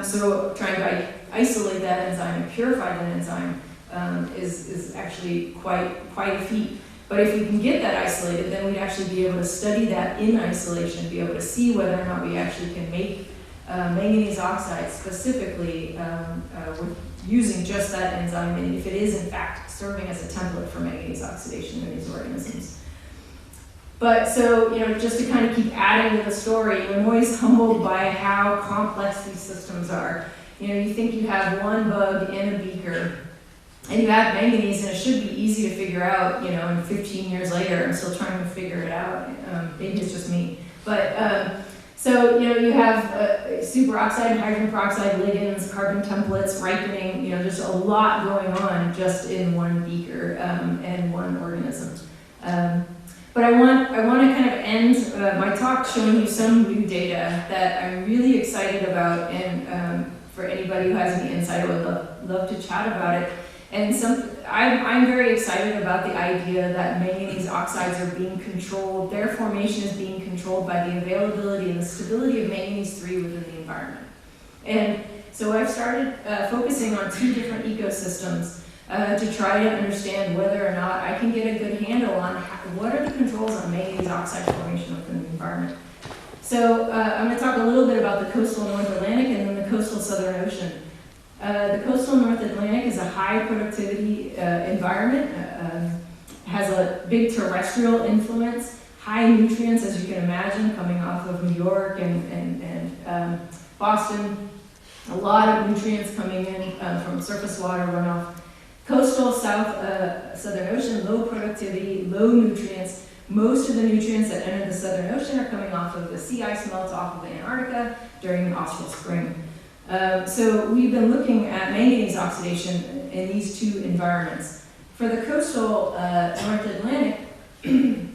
So trying to isolate that enzyme and purify that enzyme is actually quite a feat. But if we can get that isolated, then we'd actually be able to study that in isolation, be able to see whether or not we actually can make manganese oxide specifically with using just that enzyme, and if it is in fact serving as a template for manganese oxidation in these organisms. But so, just to kind of keep adding to the story, I'm always humbled by how complex these systems are. You think you have one bug in a beaker, and you have manganese, and it should be easy to figure out, and 15 years later, I'm still trying to figure it out. Maybe it's just me. But, so, you have superoxide, hydrogen peroxide, ligands, carbon templates, ripening, there's a lot going on just in one beaker and one organism. But I want to kind of end my talk showing you some new data that I'm really excited about, and for anybody who has any insight, I would love to chat about it. And I'm very excited about the idea that manganese oxides are being controlled, their formation is being controlled by the availability and the stability of manganese-3 within the environment. And so I've started focusing on two different ecosystems to try to understand whether or not I can get a good handle on what are the controls on manganese oxide formation within the environment. So I'm going to talk a little bit about the coastal North Atlantic and then the coastal Southern Ocean. The coastal North Atlantic is a high productivity environment, has a big terrestrial influence, high nutrients, as you can imagine, coming off of New York and Boston, a lot of nutrients coming in from surface water runoff. Coastal Southern Ocean, low productivity, low nutrients. Most of the nutrients that enter the Southern Ocean are coming off of the sea ice melt off of Antarctica during the austral spring. So we've been looking at manganese oxidation in these two environments For the coastal North Atlantic, I'm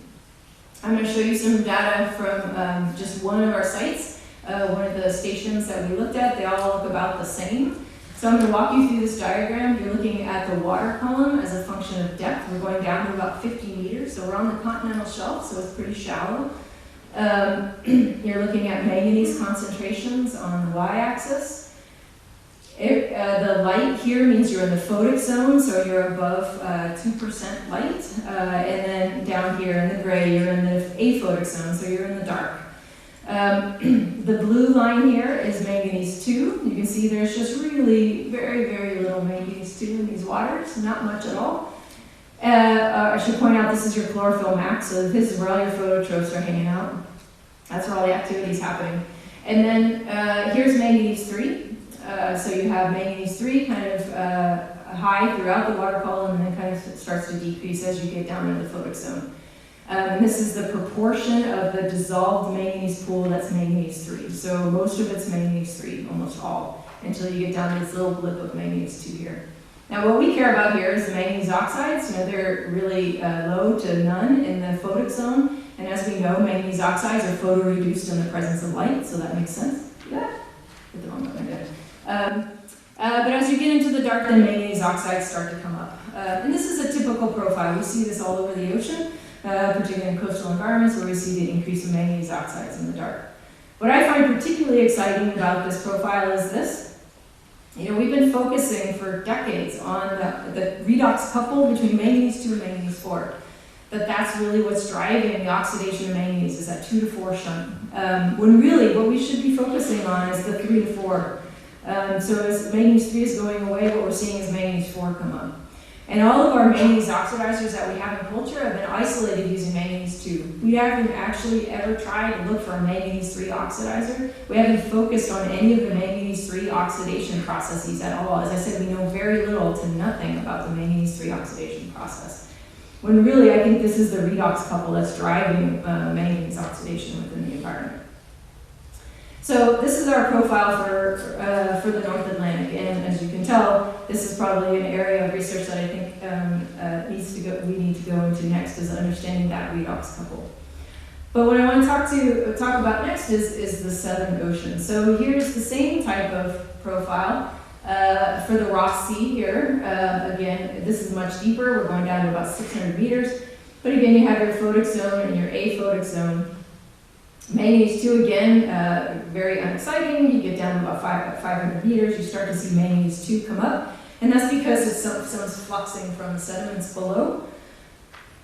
going to show you some data from just one of our sites, one of the stations that we looked at. They all look about the same. So I'm going to walk you through this diagram. You're looking at the water column as a function of depth. We're going down to about 50 meters, so we're on the continental shelf, so it's pretty shallow. You're looking at manganese concentrations on the y-axis. The light here means you're in the photic zone, so you're above 2% light. And then down here in the gray, you're in the aphotic zone, so you're in the dark. The blue line here is manganese 2. You can see there's just really very, very little manganese 2 in these waters, not much at all. I should point out this is your chlorophyll max, so this is where all your phototrophs are hanging out. That's where all the activity is happening. And then here's manganese 3. So you have manganese 3 kind of high throughout the water column, and then kind of starts to decrease as you get down into the photic zone. And this is the proportion of the dissolved manganese pool that's manganese 3. So most of it's manganese 3, almost all, until you get down to this little blip of manganese 2 here. Now what we care about here is the manganese oxides. You know, they're really low to none in the photic zone. And as we know, manganese oxides are photoreduced in the presence of light, so that makes sense. Yeah, hit the wrong button again. But as you get into the dark, then manganese oxides start to come up. And this is a typical profile. We see this all over the ocean. Particularly in coastal environments where we see the increase of manganese oxides in the dark. What I find particularly exciting about this profile is this. You know, we've been focusing for decades on the redox couple between manganese 2 and manganese 4. That's really what's driving the oxidation of manganese, is that 2 to 4 shunt. When really what we should be focusing on is the 3 to 4. So as manganese 3 is going away, what we're seeing is manganese 4 come up. And all of our manganese oxidizers that we have in culture have been isolated using manganese 2. We haven't actually ever tried to look for a manganese 3 oxidizer. We haven't focused on any of the manganese 3 oxidation processes at all. As I said, we know very little to nothing about the manganese 3 oxidation process. When really, I think this is the redox couple that's driving manganese oxidation within the environment. So this is our profile for the North Atlantic, and as you can tell, this is probably an area of research that I think we need to go into next, is understanding that redox couple. But what I want to talk about next is the Southern Ocean. So here's the same type of profile for the Ross Sea here. Again, this is much deeper. We're going down to about 600 meters. But again, you have your photic zone and your aphotic zone. Manganese 2, again, very unexciting. You get down to about 500 meters, you start to see manganese 2 come up. And that's because someone's fluxing from the sediments below.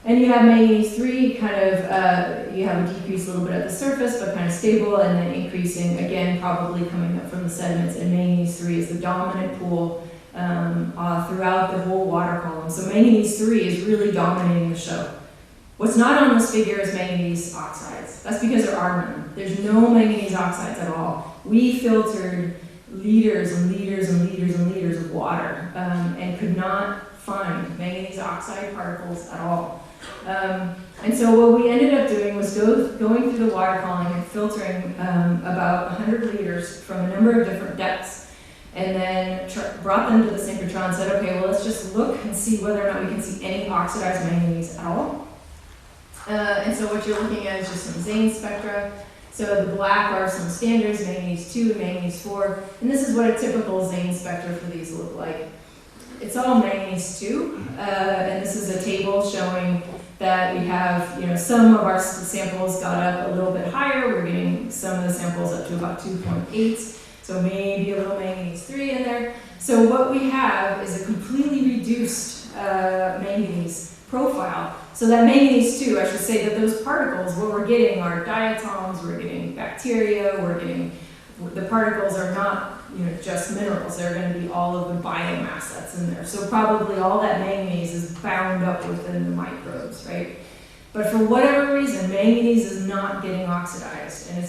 And you have manganese 3, kind of, you have a decrease a little bit at the surface, but kind of stable, and then increasing, again, probably coming up from the sediments. And manganese 3 is the dominant pool throughout the whole water column. So manganese 3 is really dominating the show. What's not on this figure is manganese oxides. That's because there are none. There's no manganese oxides at all. We filtered liters and liters and liters and liters of water and could not find manganese oxide particles at all. And so what we ended up doing was going through the water column and filtering about 100 liters from a number of different depths, and then brought them to the synchrotron and said, okay, well, let's just look and see whether or not we can see any oxidized manganese at all. And so what you're looking at is just some Zane spectra. So the black are some standards, manganese 2 and manganese 4. And this is what a typical Zane spectra for these look like. It's all manganese 2. And this is a table showing that we have, some of our samples got up a little bit higher. We're getting some of the samples up to about 2.8. So maybe a little manganese 3 in there. So what we have is a completely reduced manganese profile. So that manganese 2, I should say that those particles, what we're getting are diatoms, we're getting bacteria, the particles are not just minerals, they're going to be all of the biomass that's in there. So probably all that manganese is bound up within the microbes, right? But for whatever reason, manganese is not getting oxidized, and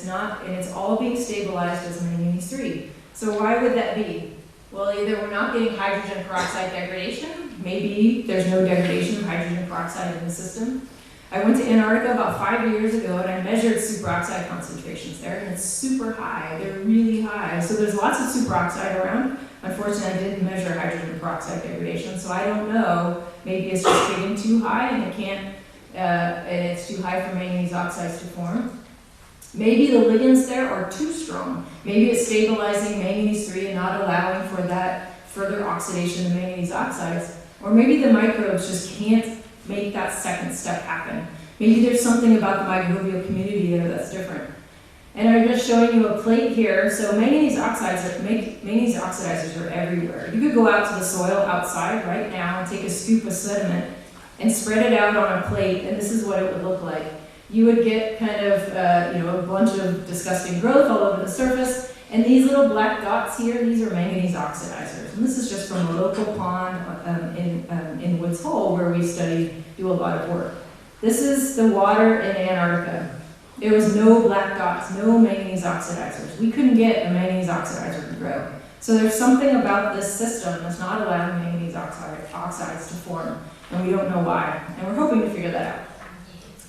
it's all being stabilized as manganese 3. So why would that be? Well, either we're not getting hydrogen peroxide degradation, maybe there's no degradation of hydrogen peroxide in the system. I went to Antarctica about 5 years ago and I measured superoxide concentrations there, and it's super high, they're really high. So there's lots of superoxide around, Unfortunately, I didn't measure hydrogen peroxide degradation, so I don't know. Maybe it's just getting too high and it can't, and it's too high for manganese oxides to form. Maybe the ligands there are too strong. Maybe it's stabilizing manganese 3 and not allowing for that further oxidation of manganese oxides. Or maybe the microbes just can't make that second step happen. Maybe there's something about the microbial community there that's different. And I'm just showing you a plate here. So manganese oxidizers are everywhere. You could go out to the soil outside right now and take a scoop of sediment and spread it out on a plate, and this is what it would look like. You would get kind of a bunch of disgusting growth all over the surface, and these little black dots here, these are manganese oxidizers. And this is just from a local pond in Woods Hole where we do a lot of work. This is the water in Antarctica. There was no black dots, no manganese oxidizers. We couldn't get a manganese oxidizer to grow. So there's something about this system that's not allowing manganese oxides to form, and we don't know why. And we're hoping to figure that out.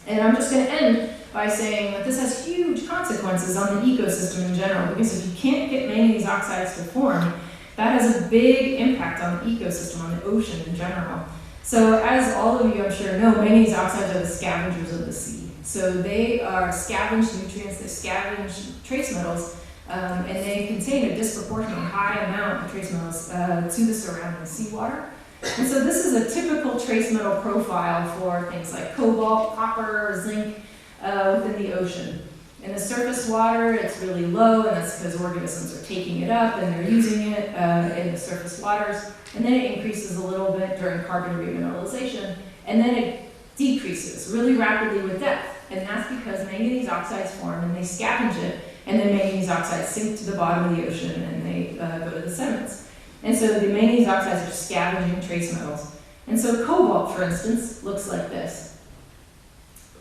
And I'm just going to end by saying that this has huge consequences on the ecosystem in general, because if you can't get manganese oxides to form, that has a big impact on the ecosystem, on the ocean in general. So as all of you I'm sure know, manganese oxides are the scavengers of the sea. So they are scavenged nutrients, they scavenge trace metals, and they contain a disproportionately high amount of trace metals to the surrounding seawater. And so this is a typical trace metal profile for things like cobalt, copper, zinc within the ocean. In the surface water, it's really low, and that's because organisms are taking it up and they're using it in the surface waters. And then it increases a little bit during carbon remineralization, and then it decreases really rapidly with depth. And that's because manganese oxides form and they scavenge it, and then manganese oxides sink to the bottom of the ocean and they go to the sediments. And so the manganese oxides are scavenging trace metals. And so cobalt, for instance, looks like this.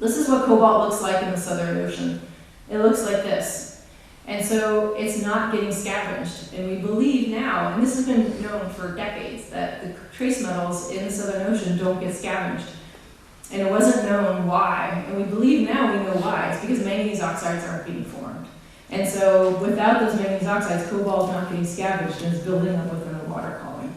This is what cobalt looks like in the Southern Ocean. It looks like this. And so it's not getting scavenged. And we believe now, and this has been known for decades, that the trace metals in the Southern Ocean don't get scavenged. And it wasn't known why. And we believe now we know why. It's because manganese oxides aren't being formed. And so without those manganese oxides, cobalt is not getting scavenged and it's building up within the water column.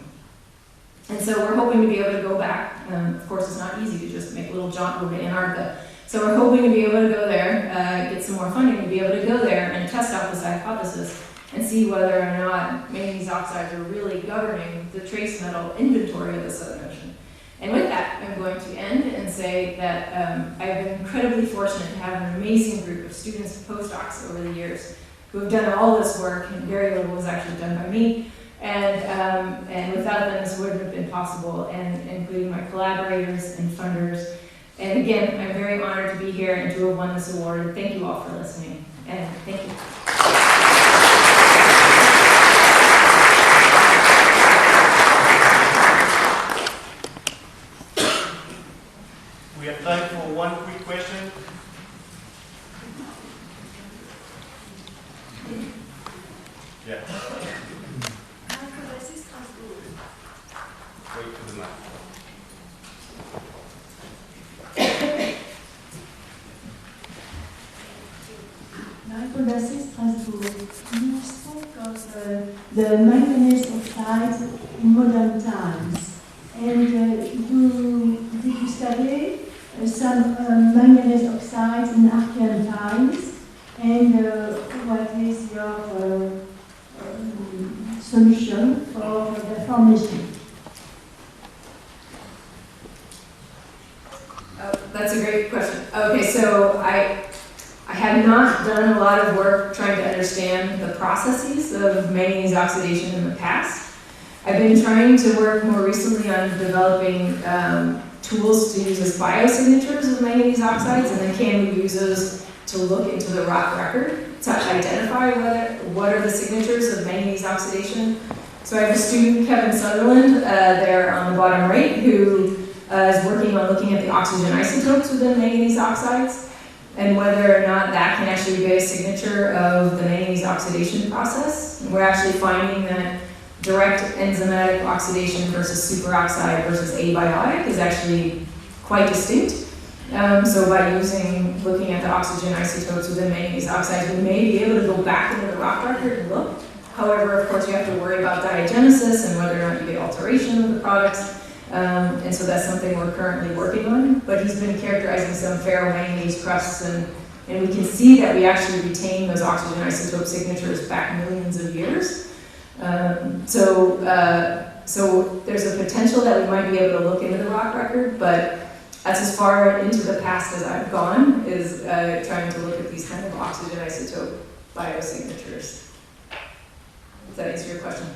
And so we're hoping to be able to go back. Of course, it's not easy to just make a little jaunt over to Antarctica. So we're hoping to be able to go there, get some more funding to be able to go there and test out this hypothesis and see whether or not manganese oxides are really governing the trace metal inventory of the Southern Ocean. And with that, I'm going to end and say that I've been incredibly fortunate to have an amazing group of students and postdocs over the years who have done all this work, and very little was actually done by me. And without them, this wouldn't have been possible, and including my collaborators and funders. And again, I'm very honored to be here and to have won this award. Thank you all for listening, and thank you. We have time for one quick question. Yeah. Wait for the mic. Michael Bassi, Strasbourg. You spoke of the manganese oxides in modern times, and did you study some manganese oxides in Archean times, and what is your solution for the formation? That's a great question. Okay, so I have not done a lot of work trying to understand the processes of manganese oxidation in the past. I've been trying to work more recently on developing tools to use as biosignatures of manganese oxides, and then can we use those to look into the rock record to identify what are the signatures of manganese oxidation. So I have a student, Kevin Sutherland, there on the bottom right, who is working on looking at the oxygen isotopes within manganese oxides, and whether or not that can actually be a signature of the manganese oxidation process. And we're actually finding that direct enzymatic oxidation versus superoxide versus abiotic is actually quite distinct. So by looking at the oxygen isotopes within manganese oxides, we may be able to go back into the rock record and look However, of course, you have to worry about diagenesis and whether or not you get alteration of the products. And so that's something we're currently working on. But he's been characterizing some ferromanganese crusts, and we can see that we actually retain those oxygen isotope signatures back millions of years. So there's a potential that we might be able to look into the rock record, but that's as far into the past as I've gone, is trying to look at these kind of oxygen isotope biosignatures. Does that answer your question?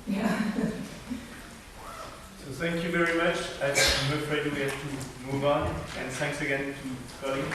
Yeah. So thank you very much. I'm afraid we have to move on. And thanks again to Colleen for